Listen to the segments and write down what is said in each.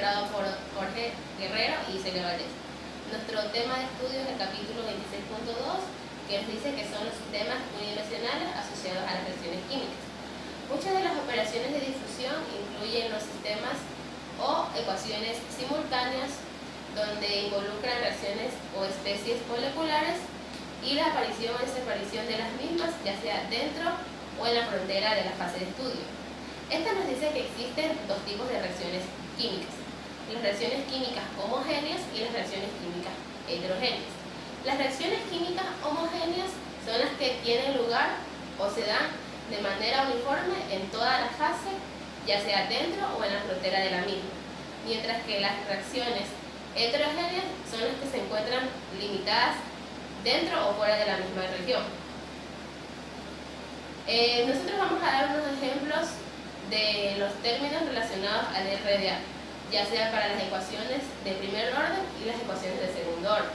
integrado por Jorge Guerrero y Celia Valdés. Nuestro tema de estudio es el capítulo 26.2, que nos dice que son los sistemas unidimensionales asociados a las reacciones químicas. Muchas de las operaciones de difusión incluyen los sistemas o ecuaciones simultáneas, donde involucran reacciones o especies moleculares y la aparición o desaparición de las mismas, ya sea dentro o en la frontera de la fase de estudio. Esta nos dice que existen dos tipos de reacciones químicas: las reacciones químicas homogéneas y las reacciones químicas heterogéneas. Las reacciones químicas homogéneas son las que tienen lugar o se dan de manera uniforme en toda la fase, ya sea dentro o en la frontera de la misma, mientras que las reacciones heterogéneas son las que se encuentran limitadas dentro o fuera de la misma región. Nosotros vamos a dar unos ejemplos de los términos relacionados al RDA, ya sea para las ecuaciones de primer orden y las ecuaciones de segundo orden.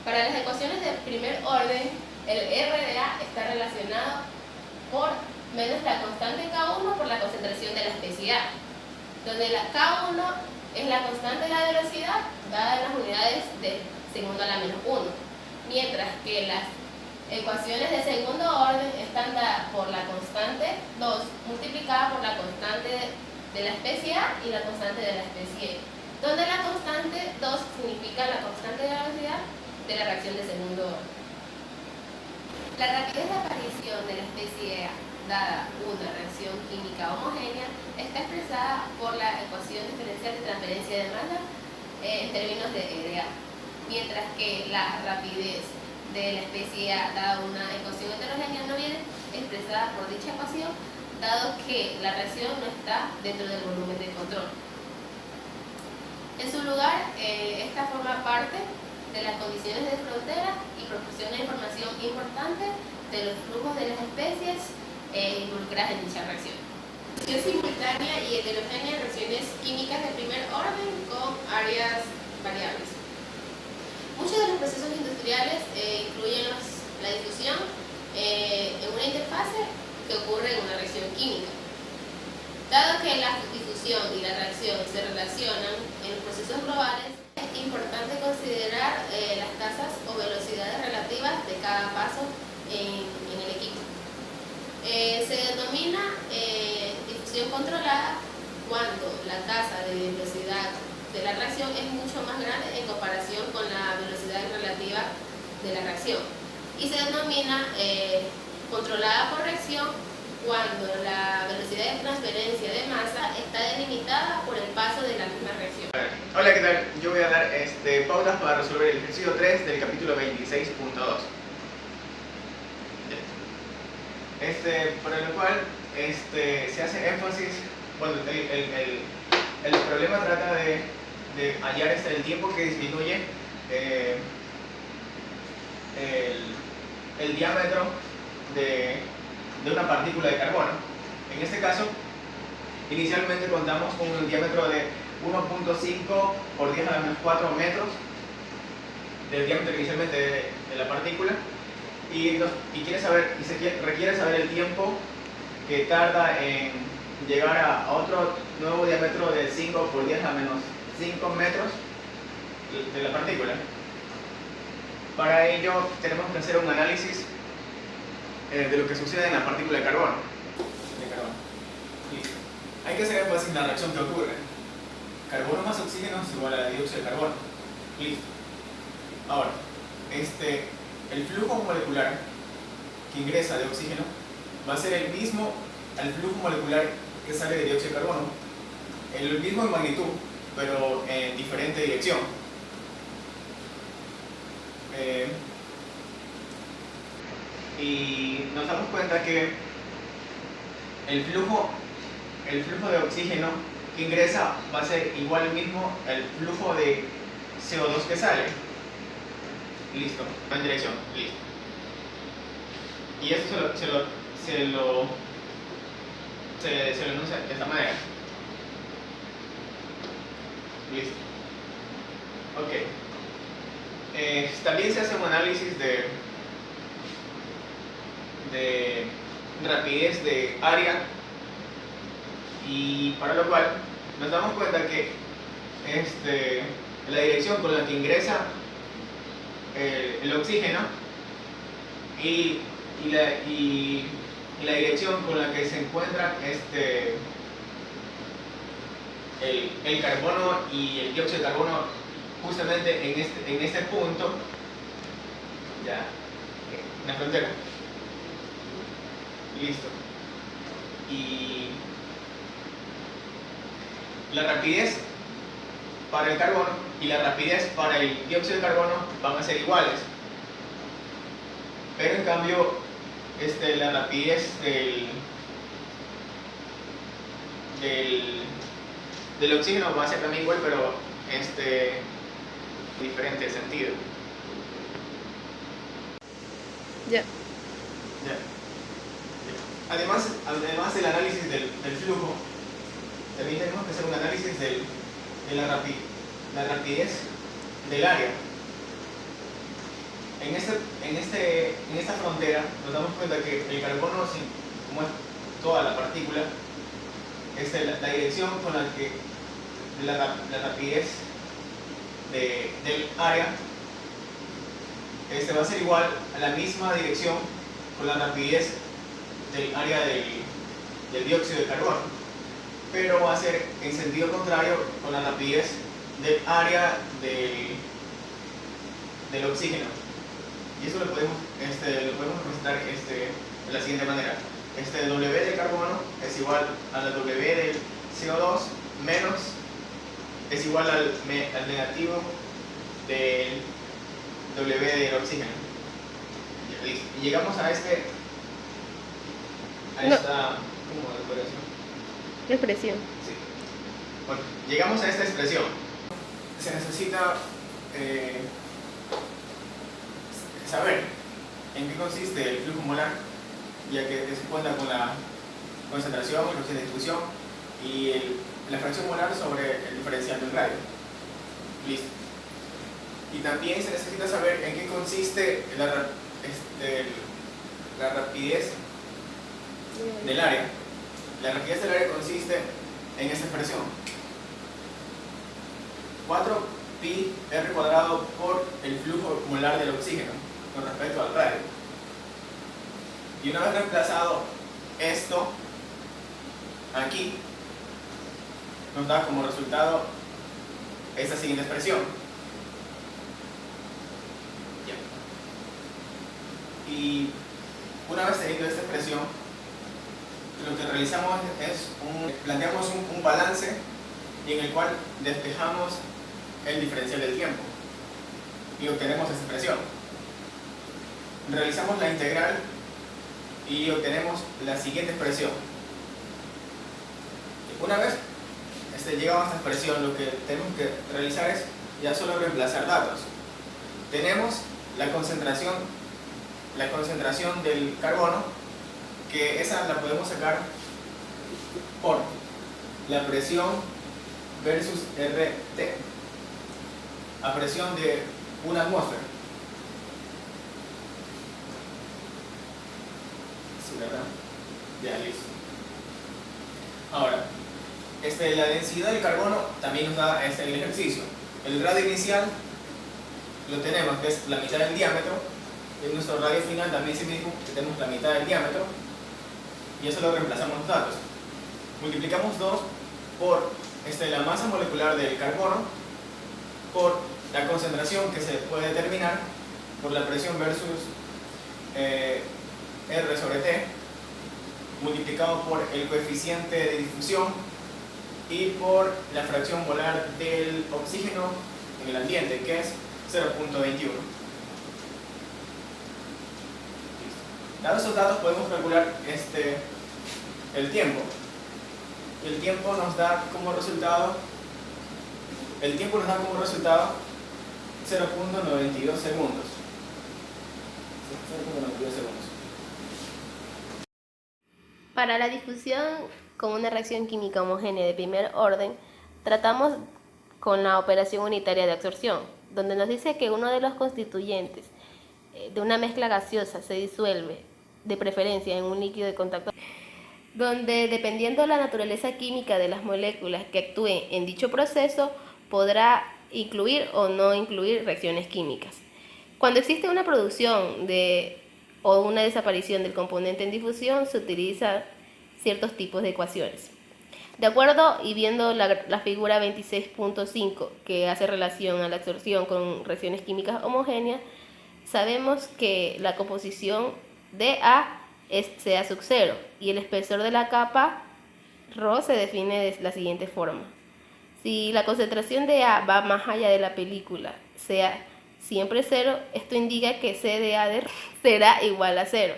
Para las ecuaciones de primer orden, el RDA está relacionado por menos la constante K1 por la concentración de la especie A, donde la K1 es la constante de la velocidad dada en las unidades de segundo a la menos 1, mientras que las ecuaciones de segundo orden están dadas por la constante 2 multiplicada por la constante de la especie A y la constante de la especie E, donde la constante 2 significa la constante de la velocidad de la reacción de segundo orden. La rapidez de aparición de la especie A dada una reacción química homogénea está expresada por la ecuación diferencial de transferencia de masa en términos de RDA, mientras que la rapidez de la especie A dada una ecuación heterogénea no viene expresada por dicha ecuación, dado que la reacción no está dentro del volumen de control. En su lugar, esta forma parte de las condiciones de frontera y proporciona información importante de los flujos de las especies involucradas en dicha reacción. Reacción simultánea y heterogénea, reacciones químicas de primer orden con áreas variables. Muchos de los procesos industriales incluyen la difusión en una interfase que ocurre en una reacción química. Dado que la difusión y la reacción se relacionan en los procesos globales, es importante considerar las tasas o velocidades relativas de cada paso en el equipo. Se denomina difusión controlada cuando la tasa de velocidad de la reacción es mucho más grande en comparación con la velocidad relativa de la reacción, y se denomina controlada por reacción cuando la velocidad de transferencia de masa está delimitada por el paso de la misma reacción. Hola, ¿qué tal? Yo voy a dar pautas para resolver el ejercicio 3 del capítulo 26.2. Para lo cual se hace énfasis, bueno, el problema trata de hallar el tiempo que disminuye el diámetro de una partícula de carbono. En este caso, inicialmente contamos con un diámetro de 1.5 por 10 a la menos 4 metros del diámetro inicialmente de la partícula, y requiere saber el tiempo que tarda en llegar a otro nuevo diámetro de 5 por 10 a la menos 5 metros de la partícula. Para ello tenemos que hacer un análisis de lo que sucede en la partícula de carbono. Listo. Hay que hacer énfasis en la reacción que ocurre. Carbono más oxígeno es igual a dióxido de carbono. Listo. Ahora, el flujo molecular que ingresa de oxígeno va a ser el mismo al flujo molecular que sale de dióxido de carbono, el mismo en magnitud, pero en diferente dirección. Y nos damos cuenta que el flujo de oxígeno que ingresa va a ser igual mismo al flujo de CO2 que sale. Listo, en dirección, listo. Y esto se lo enuncia de esta manera. Listo. Ok. También se hace un análisis de rapidez de área, y para lo cual nos damos cuenta que la dirección con la que ingresa el oxígeno y la dirección con la que se encuentra el carbono y el dióxido de carbono justamente en este punto, ya, en la frontera. Listo. Y la rapidez para el carbono y la rapidez para el dióxido de carbono van a ser iguales, pero en cambio la rapidez del oxígeno va a ser también igual, pero diferente sentido. Ya. Ya. Además del análisis del flujo, también tenemos que hacer un análisis de la rapidez del área. En esta frontera nos damos cuenta que el carbono, como es toda la partícula, la dirección con la que la rapidez del área va a ser igual a la misma dirección con la rapidez del área del dióxido de carbono, pero va a ser en sentido contrario con la rapidez del área del oxígeno. Y eso lo podemos representar de la siguiente manera. W de carbono es igual a la W del CO2 menos, es igual al negativo del W del oxígeno. Y llegamos a esta ¿cómo le podría decir? Expresión. Sí. Bueno, llegamos a esta expresión. Se necesita saber en qué consiste el flujo molar, ya que se cuenta con la concentración, el coeficiente de difusión y la fracción molar sobre el diferencial del radio. Listo. Y también se necesita saber en qué consiste la rapidez del área. La rapidez del área consiste en esta expresión: 4pi r cuadrado por el flujo molar del oxígeno con respecto al radio. Y una vez reemplazado esto aquí, nos da como resultado esta siguiente expresión. Y una vez teniendo esta expresión, lo que realizamos es planteamos un balance y en el cual despejamos el diferencial del tiempo y obtenemos esta expresión. Realizamos la integral y obtenemos la siguiente expresión. Una vez llegamos a esta expresión, lo que tenemos que realizar es ya solo reemplazar datos. Tenemos la concentración del carbono, que esa la podemos sacar por la presión versus RT a presión de una atmósfera. Sí, ¿verdad? Ya, listo. Ahora, la densidad del carbono también nos da el ejercicio. El radio inicial lo tenemos, que es la mitad del diámetro. En nuestro radio final también sí mismo, que tenemos la mitad del diámetro. Y eso lo reemplazamos los datos. Multiplicamos 2 por la masa molecular del carbono por la concentración que se puede determinar por la presión versus R sobre T, multiplicado por el coeficiente de difusión y por la fracción molar del oxígeno en el ambiente, que es 0.21. Dados esos datos podemos calcular el tiempo. El tiempo nos da como resultado 0.92 segundos. 0.92 segundos. Para la difusión con una reacción química homogénea de primer orden, tratamos con la operación unitaria de absorción, donde nos dice que uno de los constituyentes de una mezcla gaseosa se disuelve, de preferencia en un líquido de contacto, donde dependiendo de la naturaleza química de las moléculas que actúen en dicho proceso, podrá incluir o no incluir reacciones químicas. Cuando existe una producción o una desaparición del componente en difusión, se utilizan ciertos tipos de ecuaciones. De acuerdo y viendo la figura 26.5 que hace relación a la absorción con reacciones químicas homogéneas, sabemos que la composición de A es Ca sub 0 y el espesor de la capa ρ se define de la siguiente forma. Si la concentración de A va más allá de la película, sea siempre 0, esto indica que C de A de ρ será igual a 0.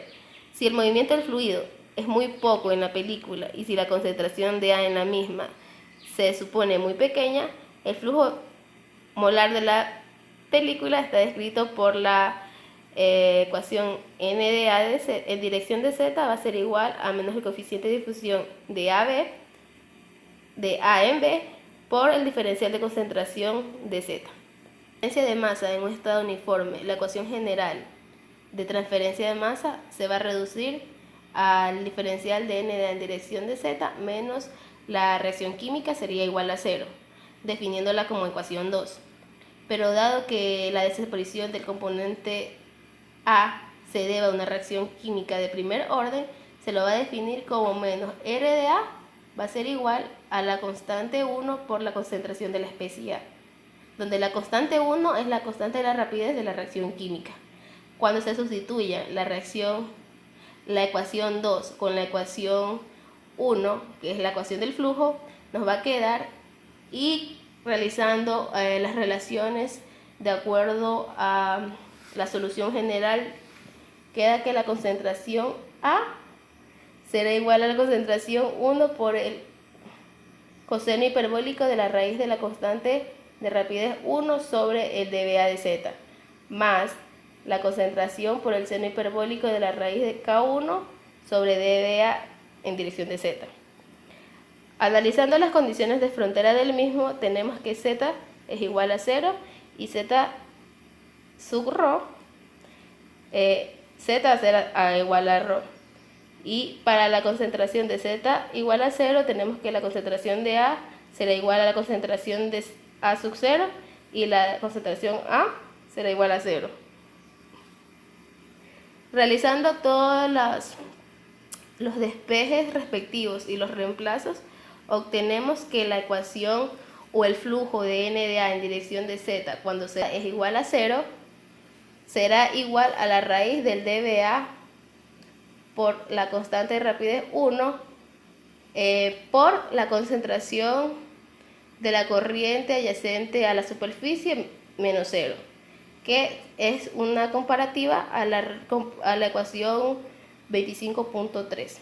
Si el movimiento del fluido es muy poco en la película y si la concentración de A en la misma se supone muy pequeña, el flujo molar de la película está descrito por la ecuación n de A de Z, en dirección de Z va a ser igual a menos el coeficiente de difusión de A en B por el diferencial de concentración de Z. La diferencia de masa en un estado uniforme, la ecuación general de transferencia de masa se va a reducir al diferencial de n de A en dirección de Z menos la reacción química sería igual a 0, definiéndola como ecuación 2. Pero dado que la desaparición del componente A se debe a una reacción química de primer orden, se lo va a definir como menos R de A va a ser igual a la constante 1 por la concentración de la especie A, donde la constante 1 es la constante de la rapidez de la reacción química. Cuando se sustituya la ecuación 2 con la ecuación 1, que es la ecuación del flujo, nos va a quedar, y realizando las relaciones de acuerdo a la solución general, queda que la concentración A será igual a la concentración 1 por el coseno hiperbólico de la raíz de la constante de rapidez 1 sobre el dBA de Z, más la concentración por el seno hiperbólico de la raíz de K1 sobre dBA en dirección de Z. Analizando las condiciones de frontera del mismo, tenemos que Z es igual a 0 y Z sub ρ, Z va a ser igual a ρ. Y para la concentración de Z igual a 0, tenemos que la concentración de A será igual a la concentración de A sub 0 y la concentración A será igual a 0. Realizando todos los despejes respectivos y los reemplazos, obtenemos que la ecuación o el flujo de n de A en dirección de Z cuando Z es igual a 0 será igual a la raíz del dBA por la constante de rapidez 1 por la concentración de la corriente adyacente a la superficie menos 0, que es una comparativa a la ecuación 25.3.